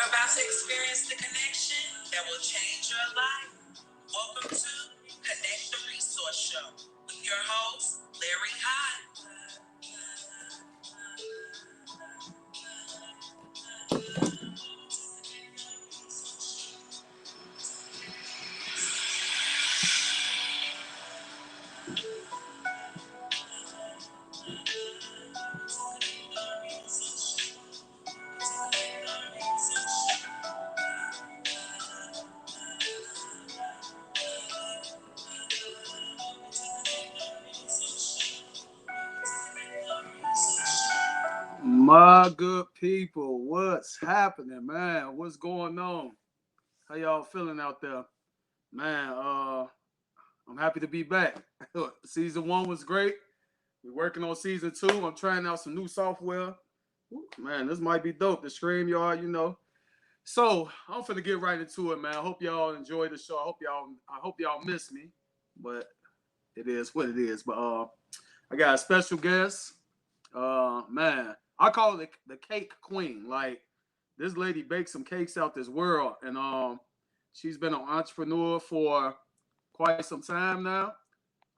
about to experience the connection that will change your life. Welcome to Connect the Resource Show with your host, Larry Hott. My good people, what's happening, man? What's going on? How y'all feeling out there? Man, I'm happy to be back. Season 1 was great. We're working on season 2. I'm trying out some new software. Man, this might be dope. The StreamYard. So I'm finna get right into it, man. I hope y'all enjoy the show. I hope y'all miss me, but it is what it is. But I got a special guest. Man, I call it the cake queen. Like, this lady bakes some cakes out this world, and she's been an entrepreneur for quite some time now.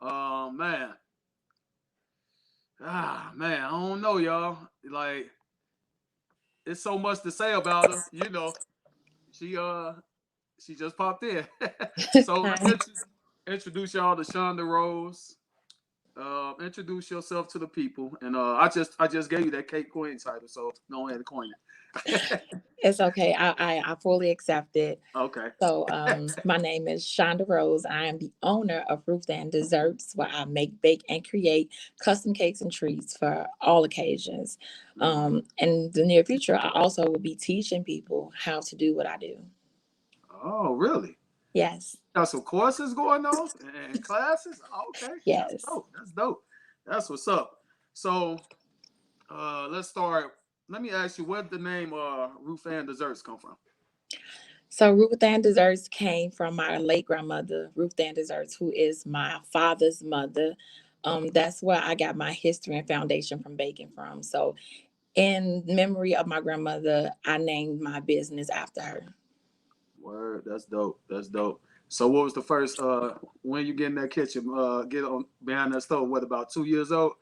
Man, man, I don't know, y'all. Like, it's so much to say about her. She she just popped in. So let me Hi. introduce y'all to Shonda Rhodes. Introduce yourself to the people, and I just gave you that cake queen title, so no one had to coin it. It's okay. I fully accept it. Okay. So my name is Shonda Rhodes. I am the owner of Ruth and Desserts, where I make, bake, and create custom cakes and treats for all occasions. In the near future, I also will be teaching people how to do what I do. Oh, really? Yes. Got some courses going on and classes. Okay, that's Yes. dope. That's dope. That's what's up. So, let's start. Let me ask you, where did the name Ruth and Desserts come from? So Ruth and Desserts came from my late grandmother, Ruth and Desserts, who is my father's mother. That's where I got my history and foundation from baking from. So in memory of my grandmother, I named my business after her. Word. That's dope. That's dope. So, what was the first when you get in that kitchen, get on behind that stove? What, about 2 years old?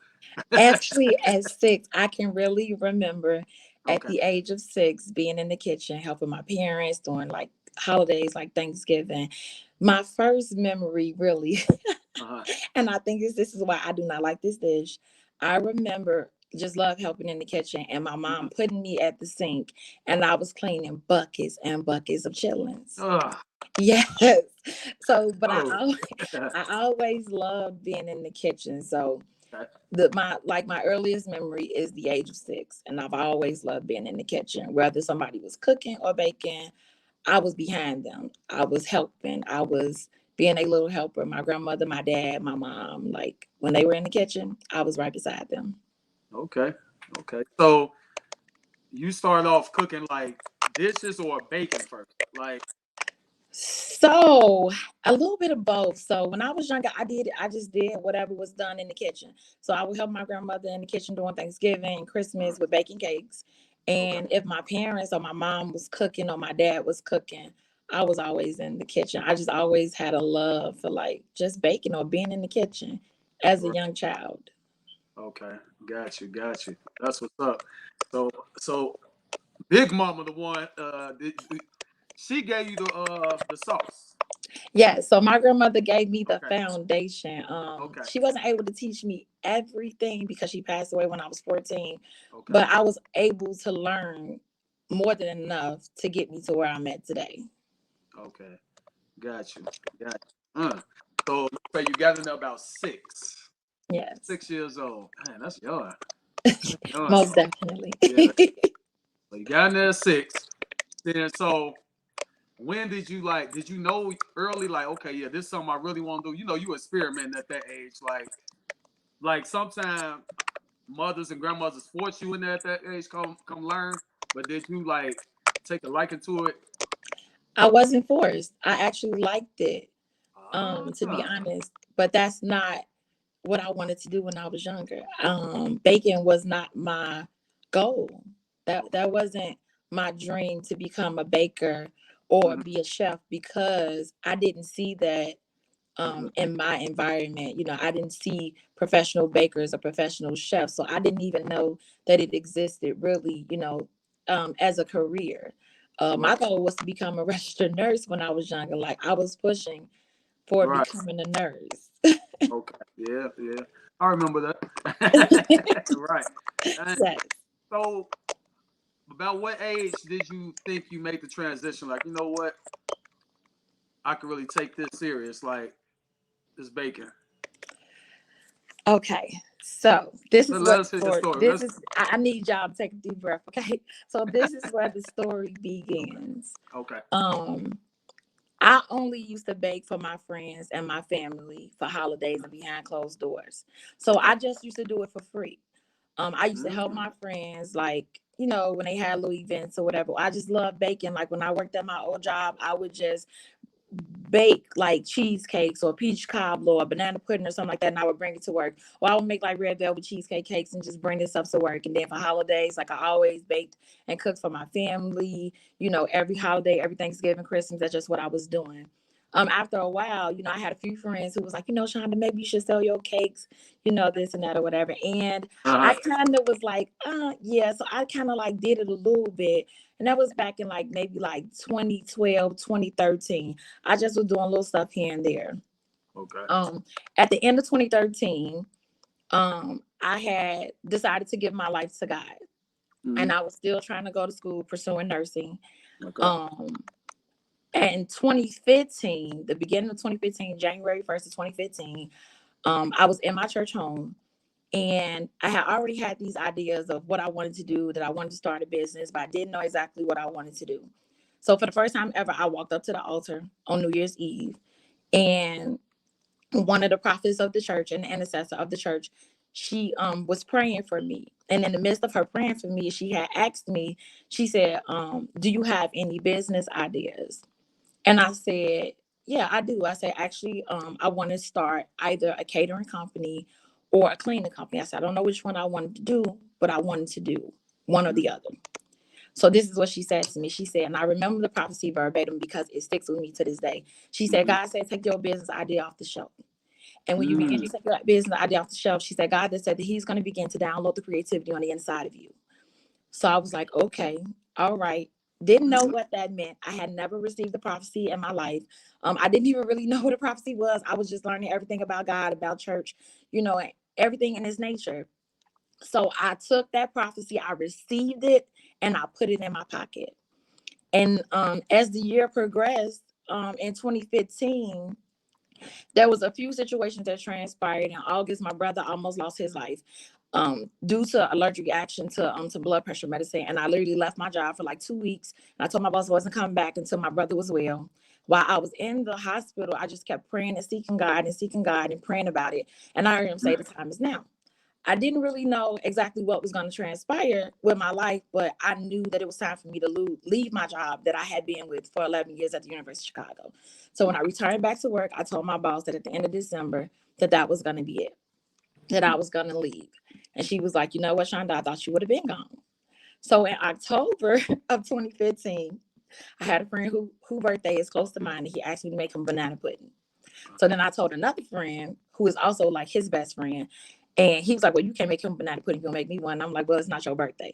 Actually, at 6, I can really remember at Okay. the age of 6 being in the kitchen helping my parents during like holidays like Thanksgiving. My first memory, really, Uh-huh. and I think this is why I do not like this dish. I remember just love helping in the kitchen and my mom Mhm. putting me at the sink and I was cleaning buckets and buckets of chitlins. Ah, Yes. So, but oh. I always loved being in the kitchen. So Okay. my earliest memory is the age of 6, and I've always loved being in the kitchen. Whether somebody was cooking or baking, I was behind them. I was helping. I was being a little helper. My grandmother, my dad, my mom, like when they were in the kitchen, I was right beside them. Okay. Okay. So, you start off cooking like dishes or baking first? Like, So a little bit of both. So when I was younger, I just did whatever was done in the kitchen. So I would help my grandmother in the kitchen during Thanksgiving and Christmas with baking cakes. okay. And if my parents or my mom was cooking or my dad was cooking, I was always in the kitchen. I just always had a love for like just baking or being in the kitchen as a Right. young child. Okay. Got you. Got you. That's what's up. So Big Mama, the one, she gave you the sauce. Yeah, so my grandmother gave me the Okay. foundation. Okay. She wasn't able to teach me everything because she passed away when I was 14, Okay. but I was able to learn more than enough to get me to where I'm at today. Okay. Got you. Got you. So, say you got in there about six, Yes, 6 years old. Man, that's young. That's young. most definitely. Yeah. So you got in there at 6. Then, so when did you like? Did you know early? Like, okay, yeah, this is something I really want to do. You experimenting at that age. Like sometimes mothers and grandmothers force you in there at that age. Come learn. But did you like take a liking to it? I wasn't forced. I actually liked it, to be Ah, honest, but that's not what I wanted to do when I was younger. Baking was not my goal. That okay. wasn't my dream to become a baker or Hmm. be a chef because I didn't see that Hmm. in my environment. You know, I didn't see professional bakers or professional chefs. So I didn't even know that it existed really, as a career. My Right. goal was to become a registered nurse when I was younger. Like I was pushing for Right. becoming a nurse. Okay. Yeah. Yeah. I remember that. Right. And Yes. so, about what age did you think you made the transition? Like, you know what? I could really take this serious. Like this baking. Okay. So this is Let what us the hear your story. story. This Let's. is. I need y'all to take a deep breath. Okay. So this is where the story Okay. begins. Okay. Um, I only used to bake for my friends and my family for holidays and behind closed doors. So Okay. I just used to do it for free. I used to help Mm. my friends, like, when they had little events or whatever. I just love baking. Like when I worked at my old job, I would just bake like cheesecakes or peach cobbler or banana pudding or something like that, and I would bring it to work. Or I would make like red velvet cheesecake cakes and just bring this up to work. And then for holidays, like I always baked and cooked for my family. Every holiday, every Thanksgiving, Christmas, that's just what I was doing. After a while, I had a few friends who was like, Shonda, maybe you should sell your cakes, this and that or whatever. And I Uh-huh. kind of was like, yeah. So I kind of like did it a little bit. And that was back in like maybe like 2012, 2013. I just was doing little stuff here and there. Okay. Um, at the end of 2013, I had decided to give my life to God, Hmm. and I was still trying to go to school, pursuing nursing. Okay. Um, and 2015, the beginning of 2015, January 1st of 2015, I was in my church home, and I had already had these ideas of what I wanted to do, that I wanted to start a business, but I didn't know exactly what I wanted to do. So for the first time ever, I walked up to the altar on New Year's Eve, and one of the prophets of the church and the intercessor of the church, she was praying for me. And in the midst of her praying for me, she had asked me, she said, do you have any business ideas? And I said, yeah, I do. I said, actually, I want to start either a catering company or a cleaning company. I said, I don't know which one I wanted to do, but I wanted to do one or Hmm. the other. So this is what she said to me. She said, and I remember the prophecy verbatim because it sticks with me to this day. She said, Hmm. God said, take your business idea off the shelf. And when you begin to Mm. take your business idea off the shelf, she said, God that said that he's going to begin to download the creativity on the inside of you. So I was like, okay, all right. Didn't know Hmm. what that meant. I had never received the prophecy in my life. I didn't even really know what a prophecy was. I was just learning everything about God, about church, everything in its nature. So I took that prophecy, I received it, and I put it in my pocket. And as the year progressed, in 2015, there was a few situations that transpired. In August, my brother almost lost his life due to allergic reaction to blood pressure medicine. And I literally left my job for like 2 weeks. And I told my boss I wasn't coming back until my brother was well. While I was in the hospital, I just kept praying and seeking God and praying about it. And I heard him say, "The time is now." I didn't really know exactly what was going to transpire with my life, but I knew that it was time for me to leave my job that I had been with for 11 years at the University of Chicago. So when I returned back to work, I told my boss that at the end of December that was going to be it, that I was going to leave. And she was like, you know what, Shonda, I thought you would have been gone. So in October of 2015, I had a friend whose birthday is close to mine, and he asked me to make him banana pudding. So then I told another friend who is also like his best friend, and he was like, "Well, you can't make him banana pudding. You'll make me one." And I'm like, "Well, it's not your birthday,"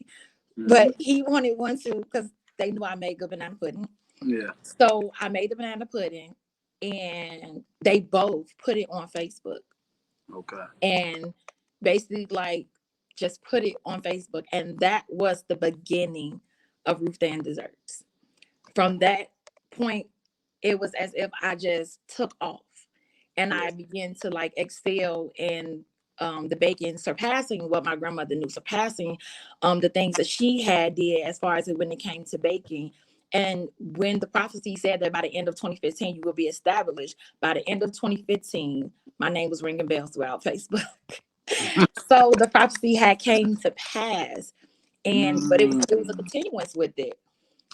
Hmm. but he wanted one too because they knew I made good banana pudding. Yeah. So I made the banana pudding, and they both put it on Facebook, Okay. and basically like just put it on Facebook, and that was the beginning of Ruth and Desserts. From that point, it was as if I just took off, and Yeah. I began to like excel in the baking, surpassing what my grandmother knew, surpassing the things that she had did as far as when it came to baking. And when the prophecy said that by the end of 2015 you will be established, by the end of 2015 my name was ringing bells throughout Facebook. So the prophecy had came to pass, and but it was a Mm. continuance with it.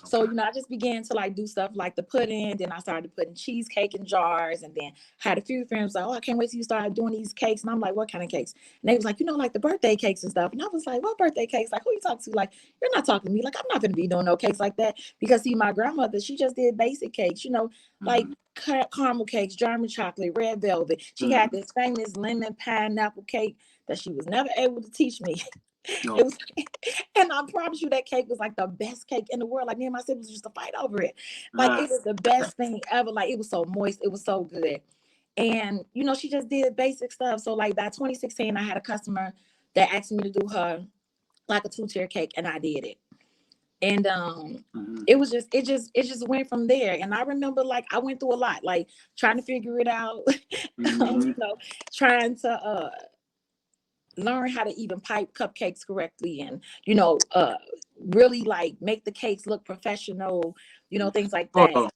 So, Okay. you know, I just began to like do stuff like the pudding. Then I started putting cheesecake in jars, and then had a few friends like, oh, I can't wait till you start doing these cakes. And I'm like, what kind of cakes? And they was like, you know, like the birthday cakes and stuff. And I was like, what birthday cakes? Like, who you talking to? Like, you're not talking to me. Like, I'm not going to be doing no cakes like that. Because see, my grandmother, she just did basic cakes, you know, like Mm-hmm. caramel cakes, German chocolate, red velvet. She had Mm-hmm. this famous lemon pineapple cake that she was never able to teach me. No. It was, and I promise you, that cake was like the best cake in the world. Like me and my siblings used to fight over it. Like Ah. it was the best thing ever. Like it was so moist, it was so good. And you know, she just did basic stuff. So like by 2016, I had a customer that asked me to do her like a two-tier cake, and I did it. And Mm-hmm. it was just it just went from there. And I remember like I went through a lot, like trying to figure it out, Mm-hmm. you know, trying to learn how to even pipe cupcakes correctly, and you know really like make the cakes look professional, you know, things like Hold that. on.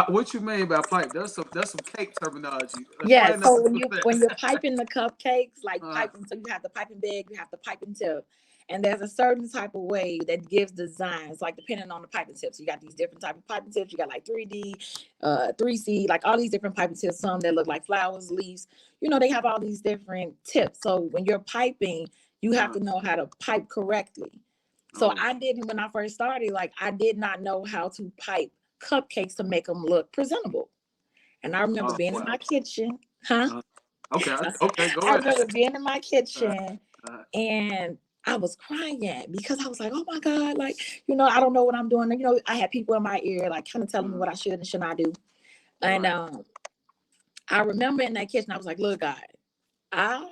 What you mean by pipe? That's some cake terminology. Yeah, Explain that. so What's when you're that? piping the cupcakes, like uh, piping, so you have the piping bag, you have the piping tip, and there's a certain type of way that gives designs, like depending on the piping tips. You got these different type of piping tips. You got like 3D, 3C, like all these different piping tips. Some that look like flowers, leaves. You know, they have all these different tips. So when you're piping, you have uh, to know how to pipe correctly. So oh, I didn't, when I first started, like I did not know how to pipe cupcakes to make them look presentable. And I remember oh, being in wow. my kitchen, huh? Uh, okay. Okay. Go I ahead. remember being in my Uh, kitchen, uh, and I was crying because I was like, oh my God, like, you know, I don't know what I'm doing. You know, I had people in my ear, like kind of telling me mm, what I should and should not do. And right. I remember in that kitchen, I was like, look, God, I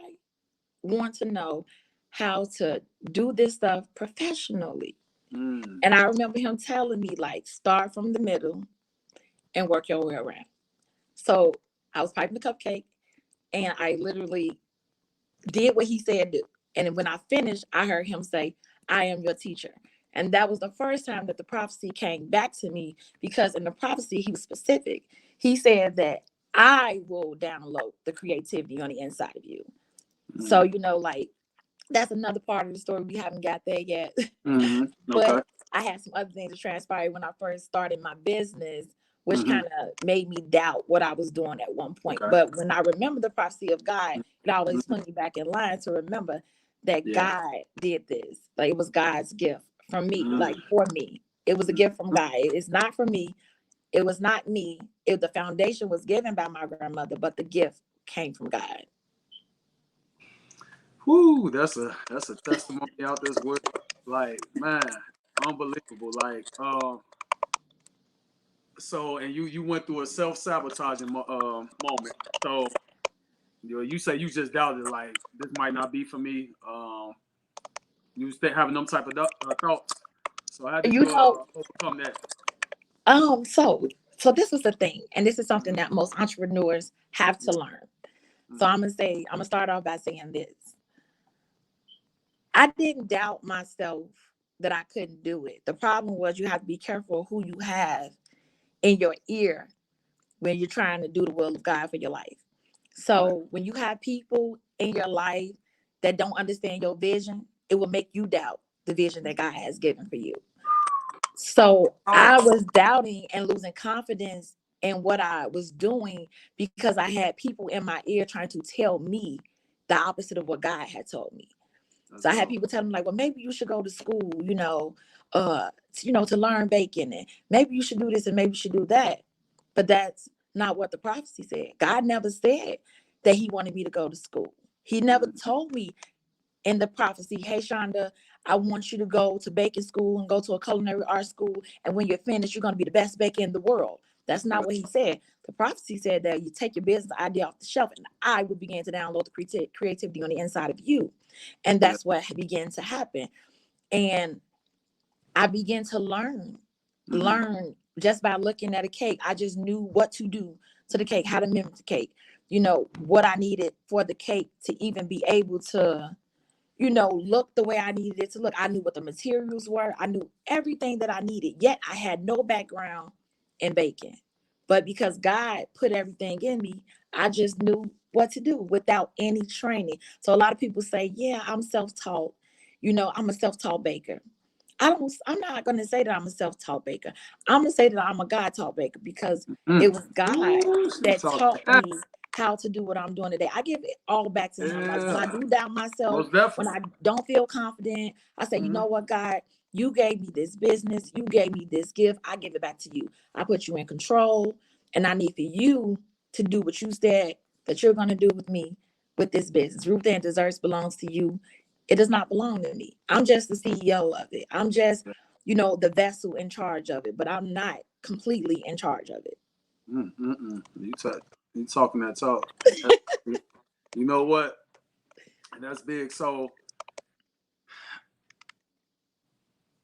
want to know how to do this stuff professionally. Mm, And I remember him telling me, like, start from the middle and work your way around. So I was piping the cupcake, and I literally did what he said do. And when I finished, I heard him say, I am your teacher. And that was the first time that the prophecy came back to me, because in the prophecy, he was specific. He said that I will download the creativity on the inside of you. So, mm, you know, like that's another part of the story. We haven't got there yet. mm, okay. But I had some other things that transpired when I first started my business, which Mm-hmm, kind of made me doubt what I was doing at one point. okay. But when I remember the prophecy of God, it always Mm-hmm, put me back in line to remember that yeah. God did this. Like it was God's gift from me, Mm, like for me. It was a gift from mm. God. It's not for me. It was not me. The foundation was given by my grandmother, but the gift came from God. Whoo, that's a testimony out this world. Like, man, unbelievable. Like, so and you went through a self-sabotaging moment. So you say you just doubted, like, this might not be for me. You stay having them type of thoughts. So how did You you know, overcome that? so this was the thing, and this is something Mm-hmm. that most entrepreneurs have to learn. So Mm-hmm. I'm gonna start off by saying this. I didn't doubt myself that I couldn't do it. The problem was you have to be careful who you have in your ear when you're trying to do the will of God for your life. Right. So when you have people in your life that don't understand your vision, it will make you doubt the vision that God has given for you. So Oh, I was doubting and losing confidence in what I was doing because I had people in my ear trying to tell me the opposite of what God had told me. let's So I had go. people telling me like, well, maybe you should go to school, to learn baking, and maybe you should do this and maybe you should do that. But that's not what the prophecy said. God never said that he wanted me to go to school. He never Mm-hmm. told me in the prophecy, hey Shonda, I want you to go to baking school and go to a culinary art school, and when you're finished, you're going to be the best baker in the world. That's not Right. what he said. The prophecy said that you take your business idea off the shelf, and I will begin to download the creativity on the inside of you. And Yeah. that's what began to happen. And I began to Mm-hmm. learn just by looking at a cake. I just knew what to do to the cake, how to mimic the cake, what I needed for the cake to even be able to look the way I needed it to look. I knew what the materials were. I knew everything that I needed. Yet I had no background in baking. But because God put everything in me, I just knew what to do without any training. So a lot of people say, yeah, I'm self-taught. I'm a self-taught baker. I'm not going to say that I'm a self-taught baker. I'm going to say that I'm a God-taught baker, because it was God Ooh, she that talk taught that. me how to do what I'm doing today. I give it all back to him. Like when I Yeah, do doubt myself, most when definitely. I don't feel confident, I say, you know what, God, you gave me this business, you gave me this gift, I give it back to you. I put you in control, and I need for you to do what you said that you're going to do with me with this business. Ruth and Desserts belongs to you. It does not belong to me. I'm just the CEO of it. I'm just, the vessel in charge of it, but I'm not completely in charge of it. You talking that talk. That's, you know what? That's big. So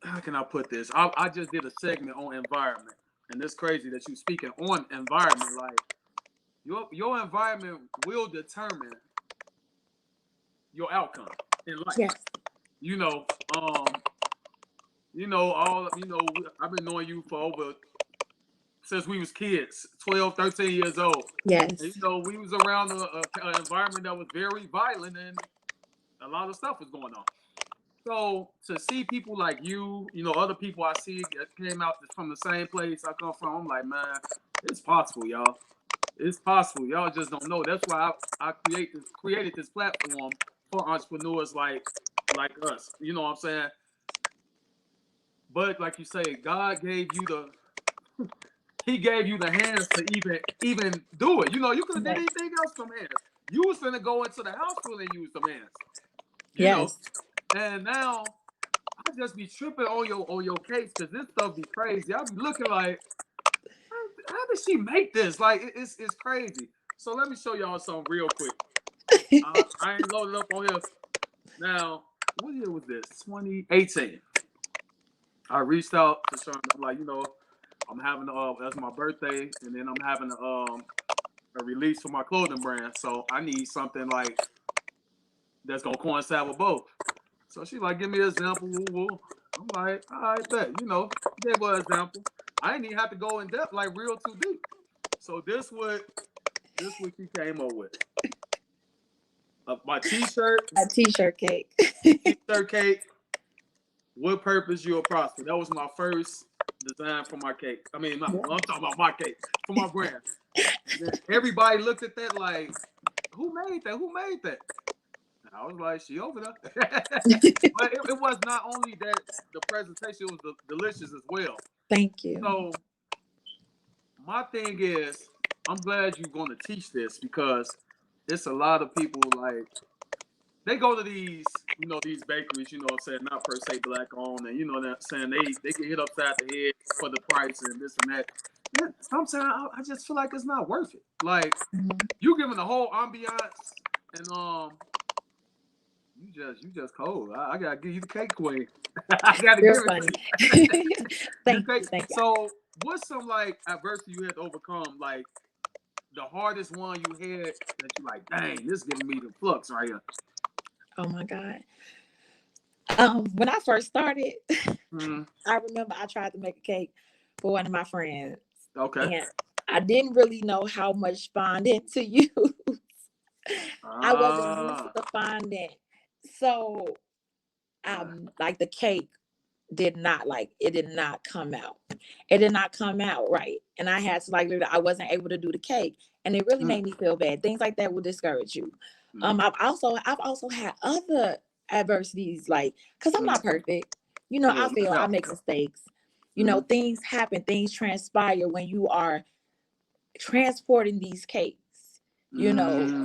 how can I put this? I just did a segment on environment, and it's crazy that you speaking on environment. Like your environment will determine your outcome in life. Yes. You know, I've been knowing you for over since we was kids, 12, 13 years old. And, Yes. we was around an environment that was very violent and a lot of stuff was going on. So to see people like you, other people I see that came out from the same place I come from, I'm like, man, it's possible, y'all. It's possible. Y'all just don't know. That's why I created this platform for entrepreneurs like us. You know what I'm saying? But like you say, God gave you He gave you the hands to even do it. You could have did Yes. anything else from hands. You was finna go into the hospital and use them hands. You know, Yes. and now I just be tripping on your case because this stuff be crazy. I be looking like, how did she make this? Like it's crazy. So let me show y'all something real quick. I ain't loaded up on here now. What year was this? 2018. I reached out to Shonda. I'm like, I'm having that's my birthday, and then I'm having a release for my clothing brand. So I need something like that's gonna coincide with both. So she like, give me an example. Woo, woo. I'm like, all right, bet. Gave her an example. I didn't even have to go in depth, like real too deep. So this what she came up with. My T-shirt, A t-shirt cake. T-shirt cake. What purpose you'll prosper? That was my first design for my cake. I mean, I'm talking about my cake for my brand. And then everybody looked at that like, who made that? Who made that? And I was like, she over there. But it was not only that the presentation was delicious as well. Thank you. So my thing is, I'm glad you're going to teach this because it's a lot of people like they go to these bakeries, what I'm saying, not per se black owned, and what I'm saying, they get hit upside the head for the price and this and that. And sometimes I just feel like it's not worth it. Like Mhm. you giving the whole ambiance and you just cold. I gotta give you the cake queen. I gotta give Real it to funny. you. You Thank you. cake. Thank you. So what's some like adversity you had to overcome? Like the hardest one you had that you like, dang, this giving me the flux right here. Oh my God. When I first started, Mm, I remember I tried to make a cake for one of my friends, okay. and I didn't really know how much fondant to use. I wasn't used Ah, to fondant. So okay. like the cake did not come out. It did not come out right. And I had to I wasn't able to do the cake. And it really Mm, made me feel bad. Things like that will discourage you. mm, I've also had other adversities, like, because I'm mm. not perfect. Yeah, I no fail, I doubt. make mistakes. Mm, Things happen, things transpire when you are transporting these cakes.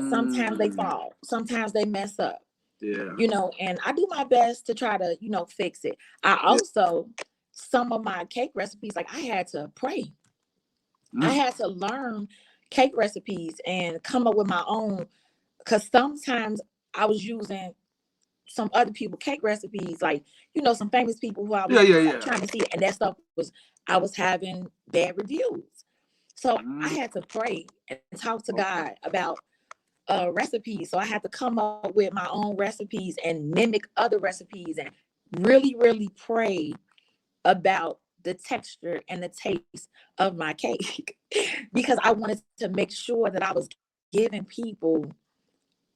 Sometimes they mm, fall, sometimes they mess up, yeah, and I do my best to try to, fix it. I yeah. also, some of my cake recipes, like I had to pray. I Mm, had to learn cake recipes and come up with my own, because sometimes I was using some other people cake recipes, like, some famous people who I was yeah, yeah, like yeah. trying to see, and that stuff I was having bad reviews. So I Mm, had to pray and talk to God okay. about recipes. So I had to come up with my own recipes and mimic other recipes, and really, really pray about the texture and the taste of my cake because I wanted to make sure that I was giving people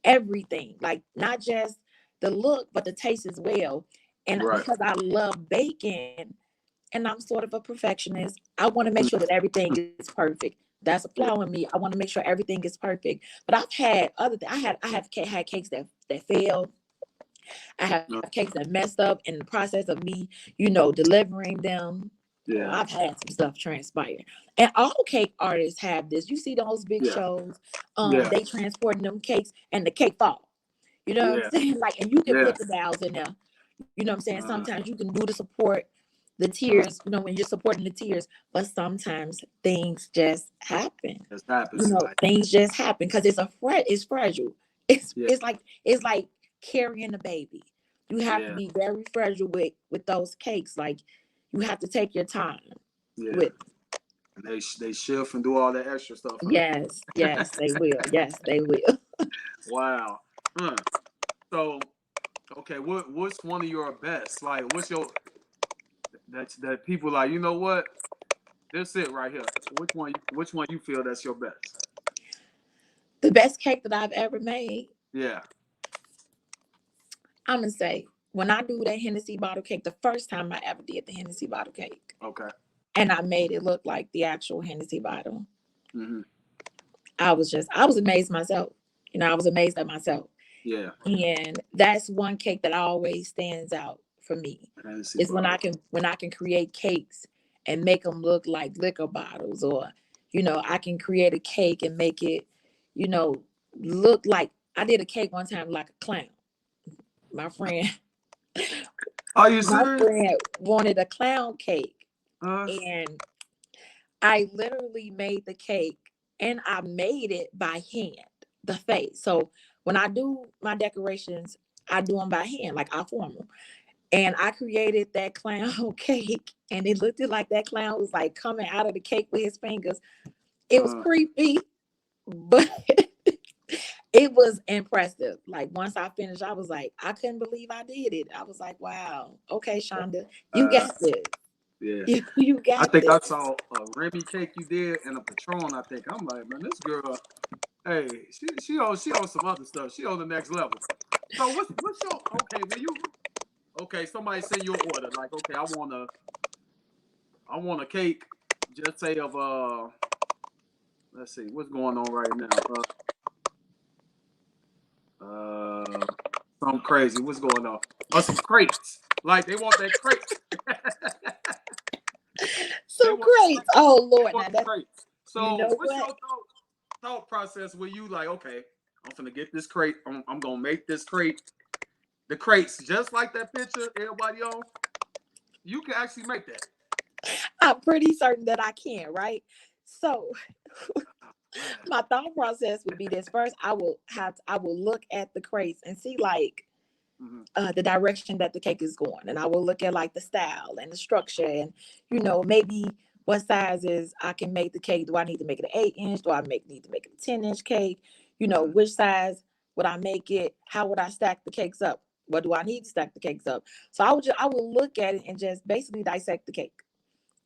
everything, like not just the look, but the taste as well. And Right. because I love baking and I'm sort of a perfectionist, I want to make sure that everything is perfect. That's a Yeah. flaw in me. I want to make sure everything is perfect. But I've had other had cakes that failed. I have Uh, cakes that messed up in the process of me, delivering them. Oh, yeah. I've had some stuff transpire. And all cake artists have this. You see those big Yeah. shows, Yeah. they transporting them cakes and the cake fall. You know what I'm Yeah. saying? Like, and you can Yeah. put the dowels in there. You know what I'm saying? Uh, Sometimes you can do the support, the uh, tears, when you're supporting the tears, but sometimes things just happen. it's happening. Like, Things just happen because it's fragile. It's yeah. it's like it's like carrying a baby. You have to Yeah. be very fragile with those cakes. Like, you have to take your time Yeah. with. And they shift and do all that extra stuff, huh? Yes, yes, they will. Yes, they will. Wow. Huh. So, okay, what's one of your best? Like, what's your that people like? You know what? This it right here. Which one you feel that's your best? The best cake that I've ever made, Yeah. I'm gonna say, when I do that Hennessy bottle cake, the first time I ever did the Hennessy bottle cake, Okay. and I made it look like the actual Hennessy bottle. Hmm. I was amazed myself. I was amazed at myself. Yeah. And that's one cake that always stands out for me. Fantasy Is when I bottle. can create cakes and make them look like liquor bottles, or I can create a cake and make it, you know, look like, I did a cake one time like a clown. My friend, Are you my serious? friend wanted a clown cake, Uh. and I literally made the cake, and I made it by hand, the face. So when I do my decorations, I do them by hand, like I form them. And I created that clown cake, and it looked like that clown was like coming out of the cake with his fingers. It was Uh. creepy, but it was impressive. Like, once I finished, I was like, I couldn't believe I did it. I was like, wow, okay, Shonda, you Uh. got this. Yeah. You I got think this. I saw a Remy cake you did and a Patron. I think I'm like, man, this girl. Hey, she on some other stuff. She on the next level. So what's your okay when you okay somebody send you an order like okay I want a cake just say of let's see what's going on right now uh something crazy what's going on some crates like they want that crate they So want great. Oh they Lord, want now the that, crates. you So know what's your what? thought process where you like okay I'm gonna get this crate I'm gonna make this crate the crates just like that picture everybody on you can actually make that. I'm pretty certain that I can, right? So Man. my thought process would be this: first, I will look at the crates and see, like, Mm-hmm. the direction that the cake is going, and I will look at, like, the style and the structure, and maybe what sizes I can make the cake. Do I need to make it an 8 inch? Do I need to make it a 10 inch cake? Mm-hmm. Which size would I make it? How would I stack the cakes up? What do I need to stack the cakes up? So I will look at it and just basically dissect the cake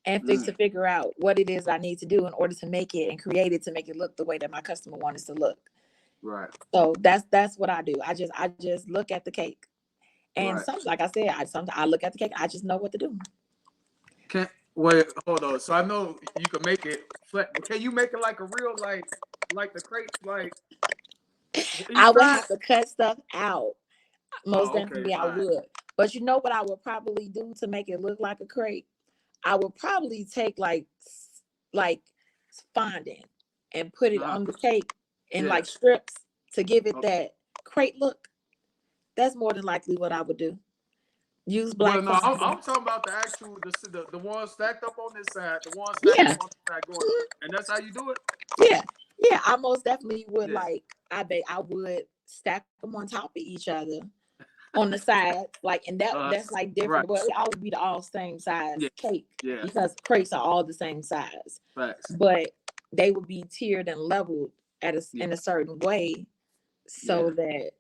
and Mm. figure out what it is I need to do in order to make it and create it to make it look the way that my customer wants it to look. Right. So that's what I do. I just look at the cake, and Right. some, like I said, I look at the cake. I just know what to do. Can wait, hold on. So I know you can make it flat, but can you make it like a real like the crates like I would inside? have to cut stuff out. Most Oh, okay, definitely, I all right. would. But you know what I would probably do to make it look like a crate? I would probably take, like fondant and put it Uh-huh. on the cake in, Yeah. like, strips to give it Okay. that crate look. That's more than likely what I would do. Use Well, black no, I'm fondant. talking about the actual the one stacked up on this side, the one stacked up Yeah. on this side going, and that's how you do it. Yeah, yeah, I most definitely would, Yeah. like, I bet I would stack them on top of each other on the side, like, and Uh. that's like Right. different. Well, it always be the all same size Yeah. cake Yeah. because crates are all the same size, Facts. but they would be tiered and leveled Yeah. in a certain way Yeah. so that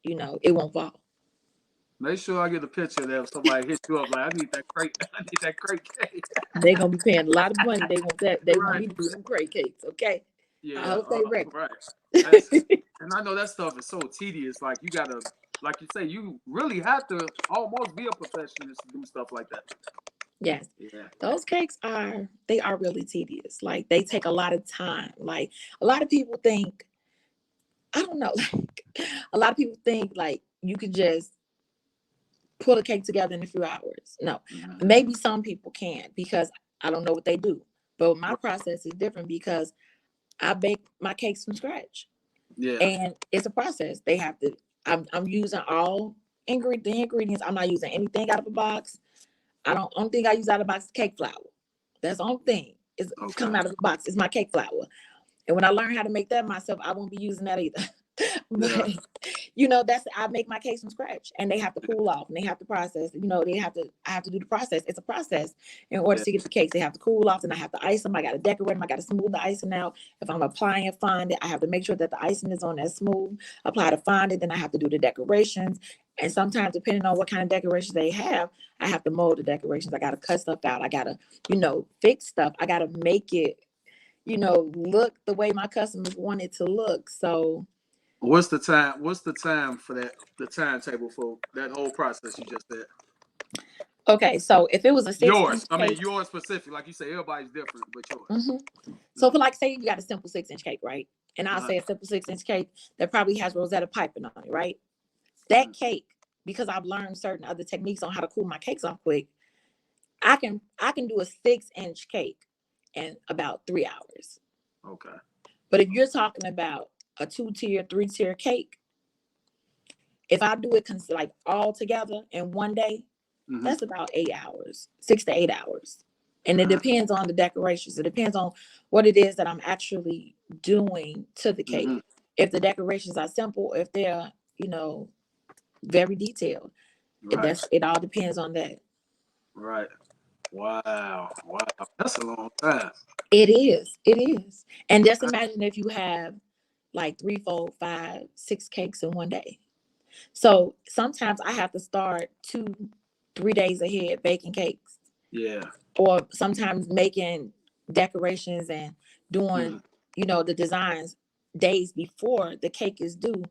it won't fall. Make sure I get a picture of that if somebody hits you up like I need that crate. I need that crate cake. They're gonna be paying a lot of money. They want that. They want Right. me to do them crate cakes. Okay, I Yeah. hope they ready. Right. That's and I know that stuff is so tedious. Like you gotta. like you say, you really have to almost be a perfectionist to do stuff like that. Yes. Yeah. Those cakes they are really tedious. Like they take a lot of time. Like a lot of people think, I don't know, like a lot of people think like you could just put a cake together in a few hours. No. Mhm. Maybe some people can because I don't know what they do. But my process is different because I bake my cakes from scratch. Yeah. And it's a process. They have to I'm using all the ingredients. I'm not using anything out of a box. I don't only thing I use out of the box is cake flour. That's the only thing. It's Okay. coming out of the box. It's my cake flour. And when I learn how to make that myself, I won't be using that either. Yeah. But that's I make my cakes from scratch and they have to cool off and they have to process. I have to do the process. It's a process in order Yeah. to get the cakes. They have to cool off and I have to ice them. I got to decorate them. I got to smooth the icing out. If I'm applying fondant, I have to make sure that the icing is on that smooth. Apply the fondant, then I have to do the decorations. And sometimes, depending on what kind of decorations they have, I have to mold the decorations. I got to cut stuff out. I got to, fix stuff. I got to make it, look the way my customers want it to look. So, What's the time? What's the time for that? The timetable for that whole process you just said. okay, so if it was a 6 inch Yours. I mean, cake, yours specific. Like you say, everybody's different, but yours. mhm. So for like say you got a simple 6 inch cake, right? And I'll Uh-huh. say a simple 6 inch cake that probably has Rosetta piping on it, right? That cake, because I've learned certain other techniques on how to cool my cakes off quick, I can do a 6 inch cake in about 3 hours. Okay. But if you're talking about a 2 tier, 3 tier cake, if I do it like all together in one day, Mm-hmm. that's about 8 hours, 6 to 8 hours. And it Uh-huh. depends on the decorations. It depends on what it is that I'm actually doing to the cake. Mm-hmm. If the decorations are simple, if they're, very detailed, Right. it all depends on that. Right. Wow. Wow. That's a long time. It is. It is. And just imagine if you have like 3, 4, 5, 6 cakes in one day. So sometimes I have to start 2, 3 days ahead baking cakes, Yeah. or sometimes making decorations and Mm-hmm. doing, the designs days before the cake is due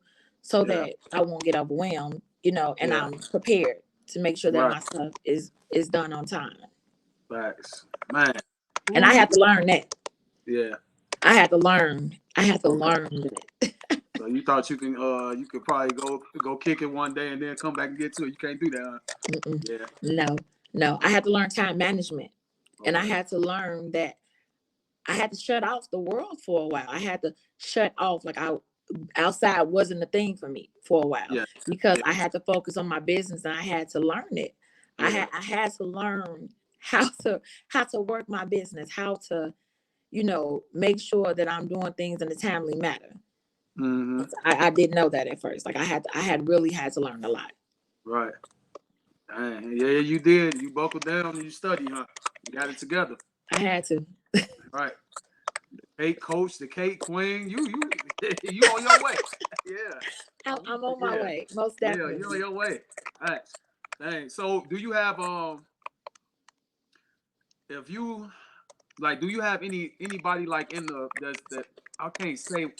so Yeah. that I won't get overwhelmed, and Yeah. I'm prepared to make sure that Right. my stuff is done on time. Facts. Man. And I Ooh. had to learn that. Yeah. I had to learn. I had to Okay. learn that. So you thought you could probably go kick it one day and then come back and get to it. You can't do that, huh? Mm-mm. Yeah. No, no. I had to learn time management. And I Okay. had to learn that I had to shut off the world for a while. I had to shut off, like outside wasn't a thing for me for a while Yeah. because Yeah. I had to focus on my business and I had to learn it. Yeah. I had to learn how to work my business, how to, make sure that I'm doing things in a timely manner. Mm-hmm. I didn't know that at first. Like I had really had to learn a lot. Right. Dang. Yeah, you did. You buckled down and you studied, huh? You got it together. I had to. Right. Cake coach, the cake queen. You on your way. Yeah. I'm on my Yeah. way, most Yeah, you on definitely. your way. Thanks. Dang. So do you have if you do you have anybody like in the that I can't say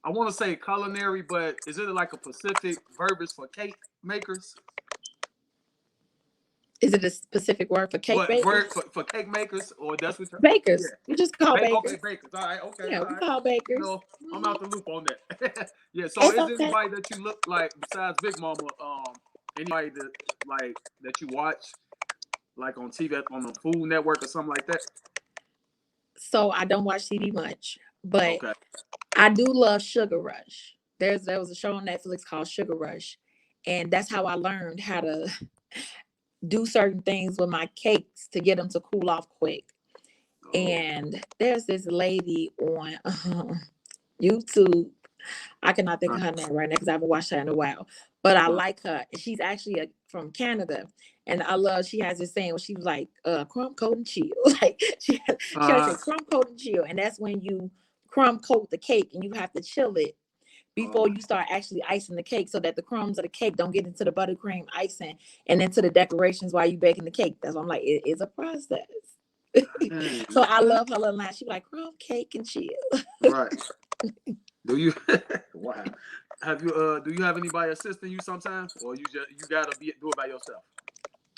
I want to say culinary, but is it like a specific verbiage for cake makers? Is it a specific word for cake What bakers? word for cake makers or that's what you're, yeah. Bakers. We just call Okay, bakers. bakers. All right, okay, Yeah, all we right. call bakers. No, I'm out the loop on that. Yeah, so It's is okay. anybody that you look like besides Big Mama, anybody that that you watch like on TV on the Food Network or something like that? So I don't watch TV much, but Okay. I do love Sugar Rush. There was a show on Netflix called Sugar Rush, and that's how I learned how to do certain things with my cakes to get them to cool off quick. Oh. And there's this lady on YouTube. I cannot think Uh, of her name right now because I haven't watched her in a while. But I uh, like her. She's actually from Canada. And I love she has this saying where she was like, crumb coat and chill. Like she always uh, say crumb coat and chill. And that's when you crumb coat the cake and you have to chill it before oh. you start actually icing the cake so that the crumbs of the cake don't get into the buttercream icing and into the decorations while you baking the cake. That's why I'm like, it is a process. Dang, So I man. love her little line. She like crumb cake and chill. Right. Do you? Wow. Have you do you have anybody assisting you sometimes, or you gotta do it by yourself?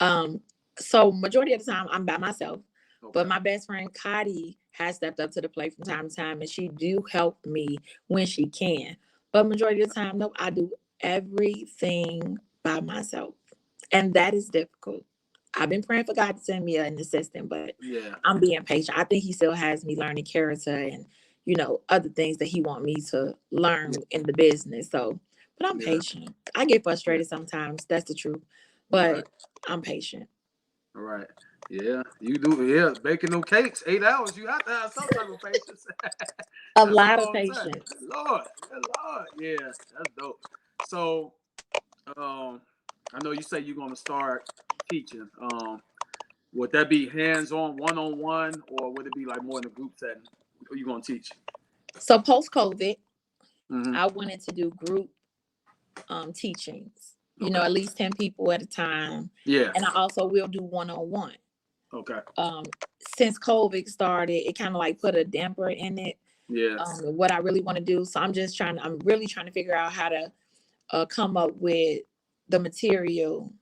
Um, so majority of the time I'm by myself, but Okay. my best friend Cotty has stepped up to the plate from time to time, and she do help me when she can. But majority of the time, no, I do everything by myself, and that is difficult. I've been praying for God to send me an assistant, but Yeah. I'm being patient. I think He still has me learning character and other things that He want me to learn Yeah. in the business. So, but I'm Yeah. patient. I get Yeah. frustrated sometimes. That's the truth, Right. but I'm patient. All right. Yeah. You do. Yeah. Baking them cakes 8 hours. You have to have some type of patience. A That's a lot of long time. patience. Lord. Good Lord. Yeah. That's dope. So, I know you say you're gonna start teaching. Would that be hands-on, one-on-one, or would it be like more in a group setting? Are you gonna teach? So post COVID, Mm-hmm. I wanted to do group teachings. Okay. At least 10 people at a time, Yeah. and I also will do one-on-one. Okay. Um, since COVID started, it kind of like put a damper in it. Yeah. What I really want to do. So I'm really trying to figure out how to come up with the material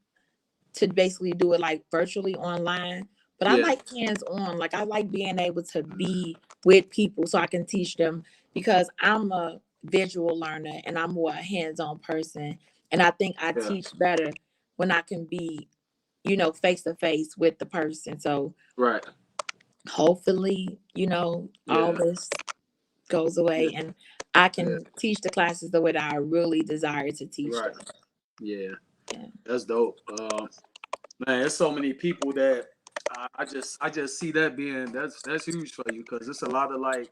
to basically do it like virtually online. But I Yeah. like hands on. Like I like being able to be with people so I can teach them because I'm a visual learner and I'm more a hands on person. And I think I Yeah. teach better when I can be, face to face with the person. So Right. hopefully, all Yeah. this goes Yeah. away and I Yeah. can teach the classes the way that I really desire to teach Right. them. Yeah. Yeah. That's dope. Man, there's so many people that I just see that being that's huge for you because it's a lot of like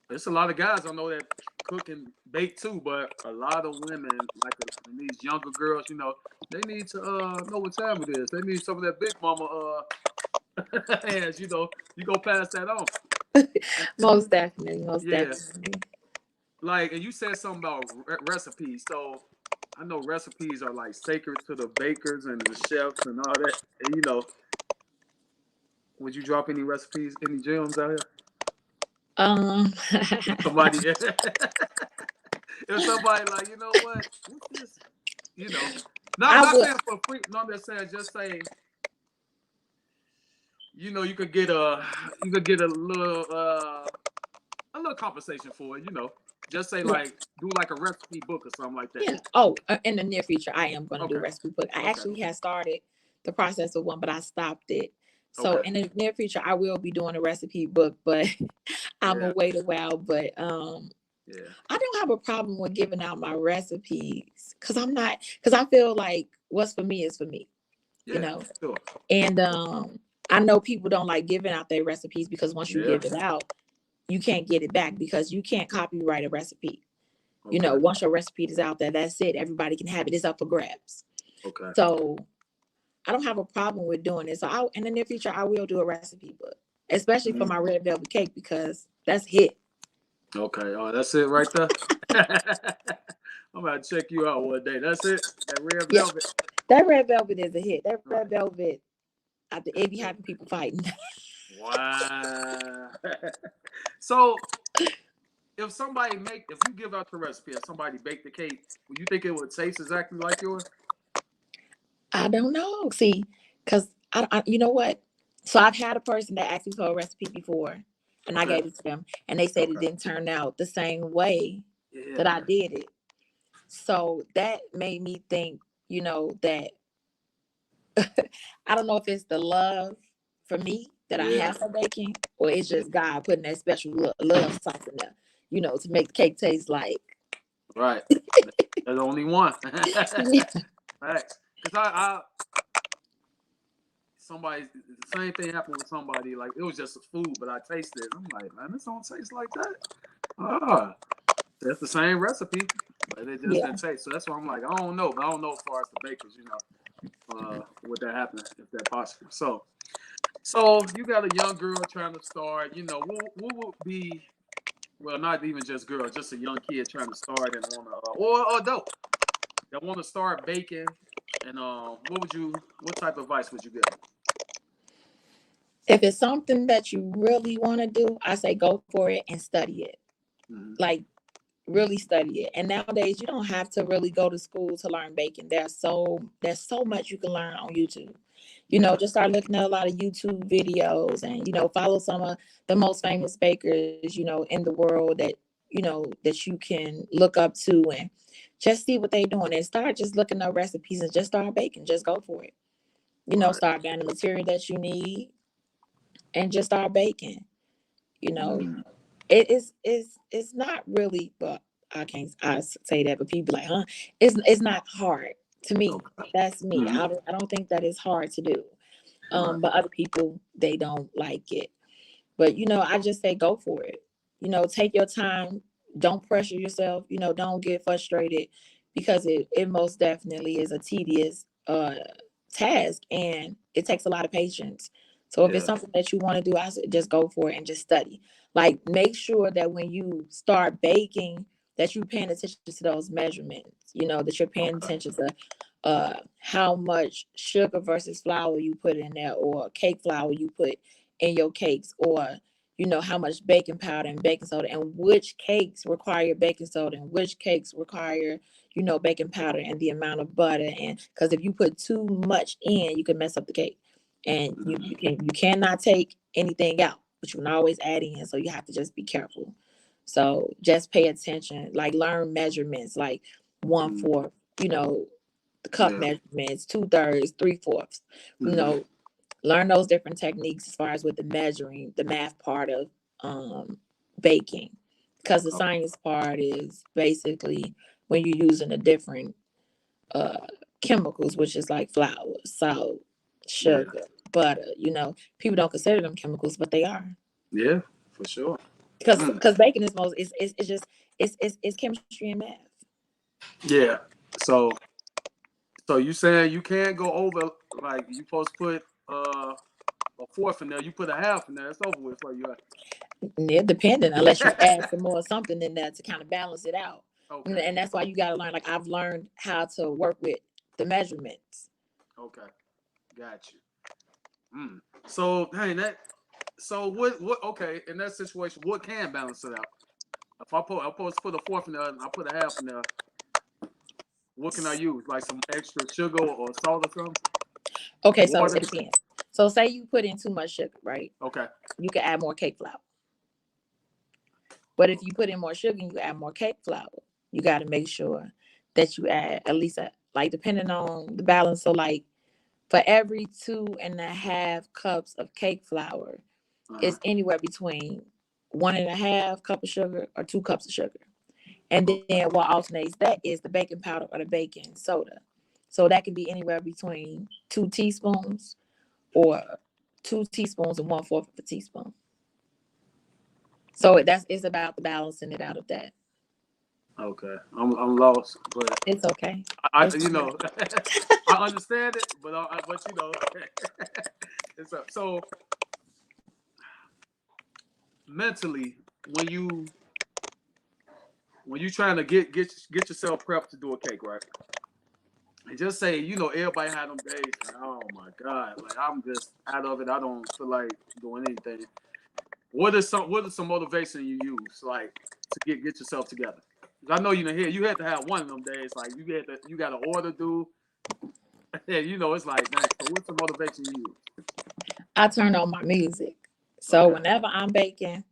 it's a lot of guys I know that cook and bake too, but a lot of women like these younger girls, they need to know what time it is. They need some of that big mama hands, you go pass that on. And Most definitely, most yeah, definitely. like and you said something about recipes. So I know recipes are like sacred to the bakers and the chefs and all that. And would you drop any recipes, any gems out here? Um, Somebody, if somebody like, you know what, what's this? You know, not I not would. saying for free. No, I'm just saying, just say, you could get a little compensation for it. Just say Yeah, like do like a recipe book or something like that. yeah. Oh, in the near future, I am going to do a Okay, recipe book. I okay, actually had started the process of one, but I stopped it. So okay. in the near future, I will be doing a recipe book, but I'm gonna Yeah, wait a while. But yeah, I don't have a problem with giving out my recipes because I feel like what's for me is for me, you yeah. know. Sure. And I know people don't like giving out their recipes because once you Yeah. give it out, you can't get it back because you can't copyright a recipe. Okay. Once your recipe is out there, that's it. Everybody can have it. It's up for grabs. Okay. So I don't have a problem with doing it. So in the near future, I will do a recipe book, especially for Mhm. my red velvet cake because that's hit. Okay. Oh, that's it right there. I'm about to check you out one day. That's it. That red Yeah, velvet. that red velvet is a hit. That All red right. velvet, That's it be dope. having people fighting. Wow. So if you give out the recipe and somebody bake the cake, would you think it would taste exactly like yours? I don't know. See, because you know what? So I've had a person that asked me for a recipe before, and I Okay. gave it to them, and they said it Okay. didn't turn out the same way that I Yeah. did it. So that made me think, that I don't know if it's the love for me that I Yeah. have for baking, or it's Yeah. just God putting that special love sauce in there, to make the cake taste like. Right. There's only one. Yeah. Facts. Because I somebody the same thing happened with somebody like it was just food, but I tasted it. I'm like, man, this don't taste like that. Ah, that's the same recipe, but it just Yeah. didn't taste. So that's why I'm like, I don't know, but I don't know as far as the bakers, would that happen if that possible. So you got a young girl trying to start. What would be well, not even just girl, just a young kid trying to start and want to, or adult that want to start baking. And what type of advice would you give them? If it's something that you really want to do, I say go for it and study it. Mm-hmm. Like really study it. And nowadays you don't have to really go to school to learn baking. There's so much you can learn on YouTube. Yeah. Just start looking at a lot of YouTube videos, and follow some of the most famous bakers, in the world, that you can look up to, and just see what they're doing, and start just looking up recipes and just start baking. Just go for it. Right. Start buying the material that you need and just start baking. You know, Mm. it's not really, but I say that, but people be like, huh? It's not hard to me. Okay. That's me. Mm-hmm. I don't think that it's hard to do. Right. But other people, they don't like it. But I just say go for it. Take your time. Don't pressure yourself. Don't get frustrated, because it most definitely is a tedious task, and it takes a lot of patience. So if it's Yeah. something that you want to do, I say just go for it and just study. Like, make sure that when you start baking, that you're paying attention to those measurements. That you're paying Okay. attention to how much sugar versus flour you put in there, or cake flour you put in your cakes, or how much baking powder and baking soda, and which cakes require baking soda and which cakes require baking powder, and the amount of butter. And because if you put too much in, you can mess up the cake, and you, Mm-hmm. you cannot take anything out, but you can always add in, so you have to just be careful. So just pay attention, like learn measurements, like one Mm-hmm. fourth, the cup Yeah. measurements, 2/3, 3/4, you Mm-hmm. know learn those different techniques as far as with the measuring, the math part of baking, because the Oh, science part is basically when you're using the different uh, chemicals, which is like flour, salt, yeah. sugar, butter. People don't consider them chemicals, but they are, Yeah. For sure. because Mm. baking is most it's just it's chemistry and math. Yeah. So so you saying you can't go over, like you supposed to put a fourth in there, you put a half in there, it's over with for you. Yeah, depending, unless you add some more something in there to kind of balance it out. Okay. And that's why you got to learn. Like, I've learned how to work with the measurements. Okay. Got you. Mm. So dang that. So what? Okay, in that situation, what can balance it out? If I supposed to put a fourth in there, and I put a half in there, what can I use? Like some extra sugar or salt or something? Okay, so Water? it depends. So say you put in too much sugar, right? Okay. You can add more cake flour. But if you put in more sugar and you add more cake flour, you got to make sure that you add at least like, depending on the balance. So like, for every 2.5 cups of cake flour, Uh-huh. it's anywhere between 1.5 cup of sugar or 2 cups of sugar. And then Okay. what alternates that is the baking powder or the baking soda. So that can be anywhere between 2 teaspoons, or 2 teaspoons and 1/4 of a teaspoon. So it's about the balancing it out of that. Okay. I'm lost, but It's okay. I It's you know I understand it, but but it's so mentally when you trying to get yourself prepped to do a cake, right? And just say, everybody had them days like, oh my God, like I'm just out of it. I don't feel like doing anything. What is some motivation you use, like, to get yourself together? 'Cause I know you had to have one of them days, like you got to order do. Yeah, it's like, dang. So what's the motivation you use? I turn on my music. So Okay. whenever I'm baking,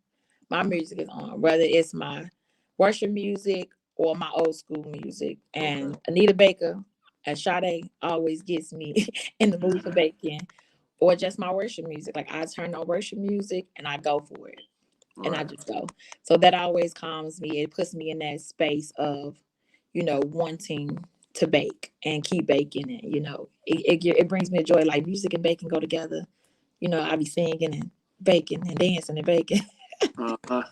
my music is on, whether it's my worship music or my old school music. Okay. And Anita Baker and Sade always gets me in the mood for baking, or just my worship music. Like, I turn on worship music and I go for it, All and I right. just go. So that always calms me. It puts me in that space of, wanting to bake and keep baking. And, it brings me joy. Like, music and baking go together. I be singing and baking and dancing and baking. Uh-huh.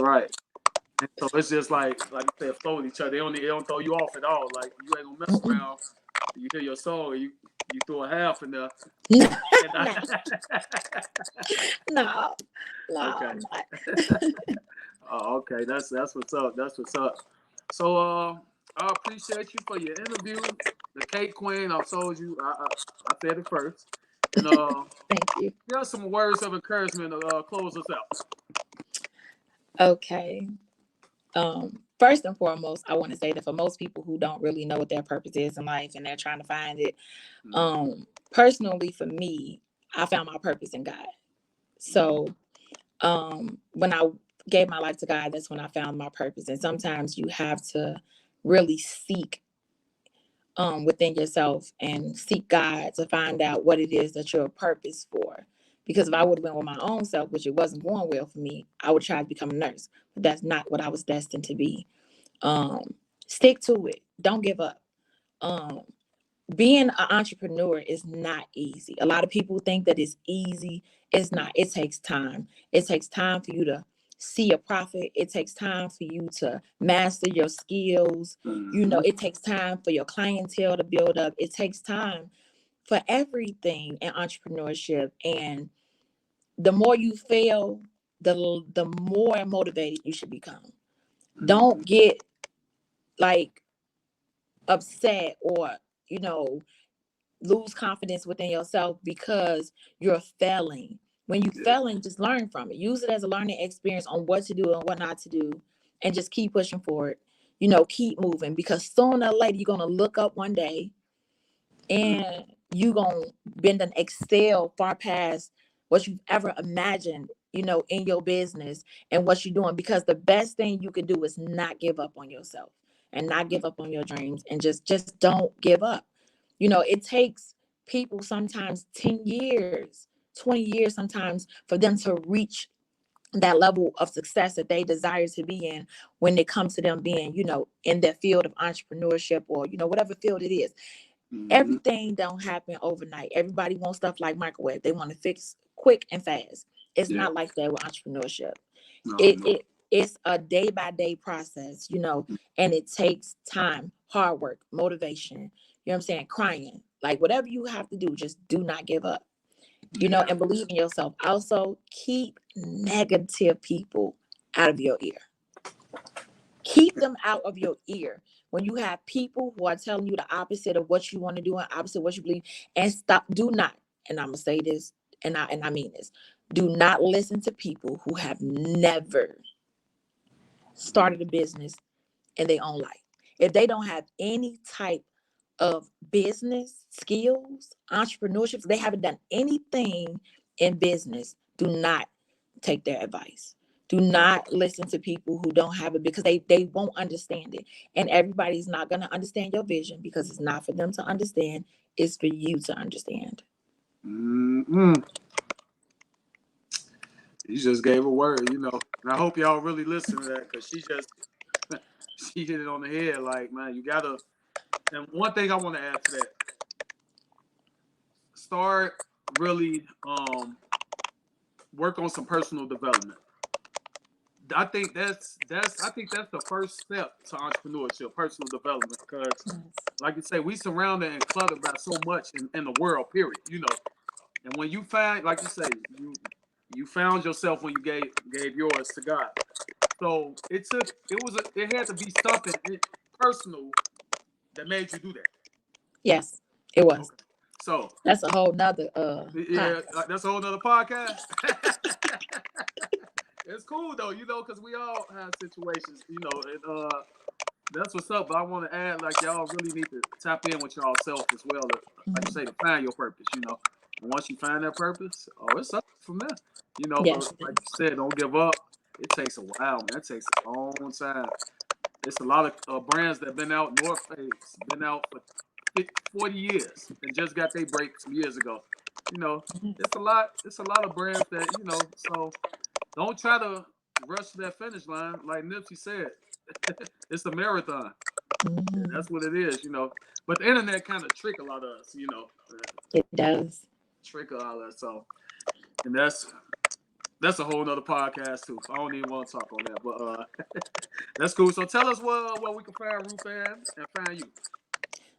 Right. And so it's just like you said, flow with each other. They don't throw you off at all. Like you ain't gonna mess around. You hear your song, you throw a half in there. And No, no, no, okay. not. Oh, okay. That's what's up. That's what's up. So I appreciate you for your interview. The Cake Queen, I've told you. I said it first. And Thank you. got some words of encouragement to close us out. Okay. First and foremost, I want to say that for most people who don't really know what their purpose is in life and they're trying to find it, personally for me, I found my purpose in God. So when I gave my life to God, that's when I found my purpose. And sometimes you have to really seek within yourself and seek God to find out what it is that you're purpose for. Because if I would have been with my own self, which it wasn't going well for me, I would try to become a nurse. But that's not what I was destined to be. Stick to it. Don't give up. Um, Being an entrepreneur is not easy. A lot of people think that it's easy. It's not. It takes time. It takes time for you to see a profit. It takes time for you to master your skills. You know, it takes time for your clientele to build up. It takes time for everything in entrepreneurship. And the more you fail, the more motivated you should become. Don't get like upset or, you know, lose confidence within yourself because you're failing. When you failing, just learn from it. Use it as a learning experience on what to do and what not to do, and just keep pushing forward. You know, keep moving, because sooner or later you're gonna look up one day and you gonna bend an excel far past what you've ever imagined, you know, in your business and what you're doing. Because the best thing you can do is not give up on yourself and not give up on your dreams, and just don't give up. You know, it takes people sometimes 10 years, 20 years sometimes for them to reach that level of success that they desire to be in when it comes to them being, you know, in their field of entrepreneurship, or, you know, whatever field it is. Everything don't happen overnight. Everybody wants stuff like microwave. They want to fix quick and fast. It's not like that with entrepreneurship. It's a day by day process, you know, and it takes time, hard work, motivation. You know what I'm saying? Crying, like whatever you have to do, just do not give up. You know, and believe in yourself. Also, keep negative people out of your ear. Keep them out of your ear. When you have people who are telling you the opposite of what you want to do and opposite of what you believe, and stop, do not, and I'm gonna say this, and I mean this, do not listen to people who have never started a business in their own life. If they don't have any type of business skills, entrepreneurship, they haven't done anything in business, do not take their advice. Do not listen to people who don't have it, because they won't understand it. And everybody's not going to understand your vision, because it's not for them to understand. It's for you to understand. You just gave a word, you know. And I hope y'all really listen to that, because she hit it on the head. Like, man, you gotta. And one thing I want to add to that: start really work on some personal development. I think that's the first step to entrepreneurship, personal development. Because, like you say, we surrounded and cluttered by so much in the world. Period. You know, and when you find, like you say, you found yourself when you gave yours to God. So it had to be something personal that made you do that. Yes, it was. Okay. So That's a whole nother yeah, podcast. that's a whole nother podcast. It's cool though, you know, because we all have situations, you know, and that's what's up. But I want to add, like, y'all really need to tap in with y'all self as well, like you say, to find your purpose. You know, and once you find that purpose, oh, it's up from there. You know, but Yes. like you said, don't give up. It takes a while, man. It takes a long time. It's a lot of brands that been out. North Face been out for 40 years and just got their break some years ago. You know, it's a lot. It's a lot of brands that, you know. So don't try to rush that finish line. Like Nipsey said, it's a marathon. That's what it is, you know. But the internet kind of trick a lot of us, you know. It does. Trick a lot of us. So, and that's a whole nother podcast too. I don't even want to talk on that, but that's cool. So tell us where we can find Ruth and find you.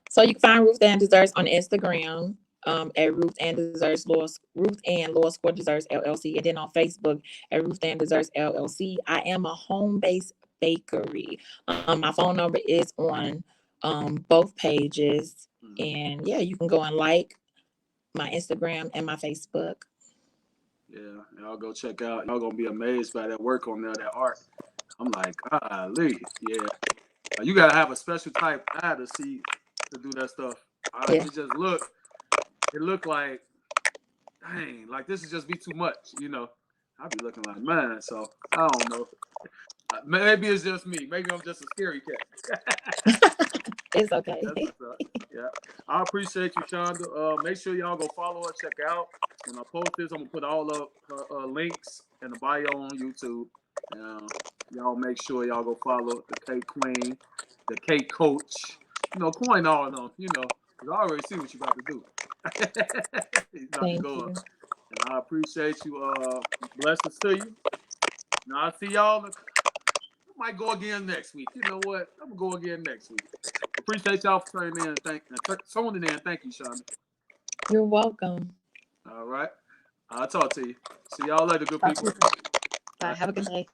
So you can find Ruth and Desserts on Instagram at Ruth and Desserts Ruth and Lower Score Desserts LLC, and then on Facebook at Ruth and Desserts LLC. I am a home-based bakery. My phone number is on both pages, and yeah, you can go and like my Instagram and my Facebook. Yeah, y'all go check out. Y'all gonna be amazed by that work on there, that art. I'm like, golly, yeah. You gotta have a special type eye to see to do that stuff. Yeah. It just it looked like, dang, like this is just be too much, you know. I'd be looking like, man. So I don't know. Maybe it's just me. Maybe I'm just a scary cat. It's okay. That's what's up. Yeah. I appreciate you, Shonda. Make sure y'all go follow her, check out. When I post this, I'm gonna put all of her links in the bio on YouTube. Y'all make sure y'all go follow the Cake Queen, the Cake Coach. You know, coin all of them. You know, because I already see what you about to do. You about to Thank go you. up. And I appreciate you. Blessings to you. Now I see y'all. I might go again next week. You know what? I'm gonna go again next week. Appreciate y'all for tuning in. Tuning in. Thank you, Shonda. You're welcome. All right. I'll talk to you. See y'all later, good Talk to people. you. Bye. Bye. Have a good day.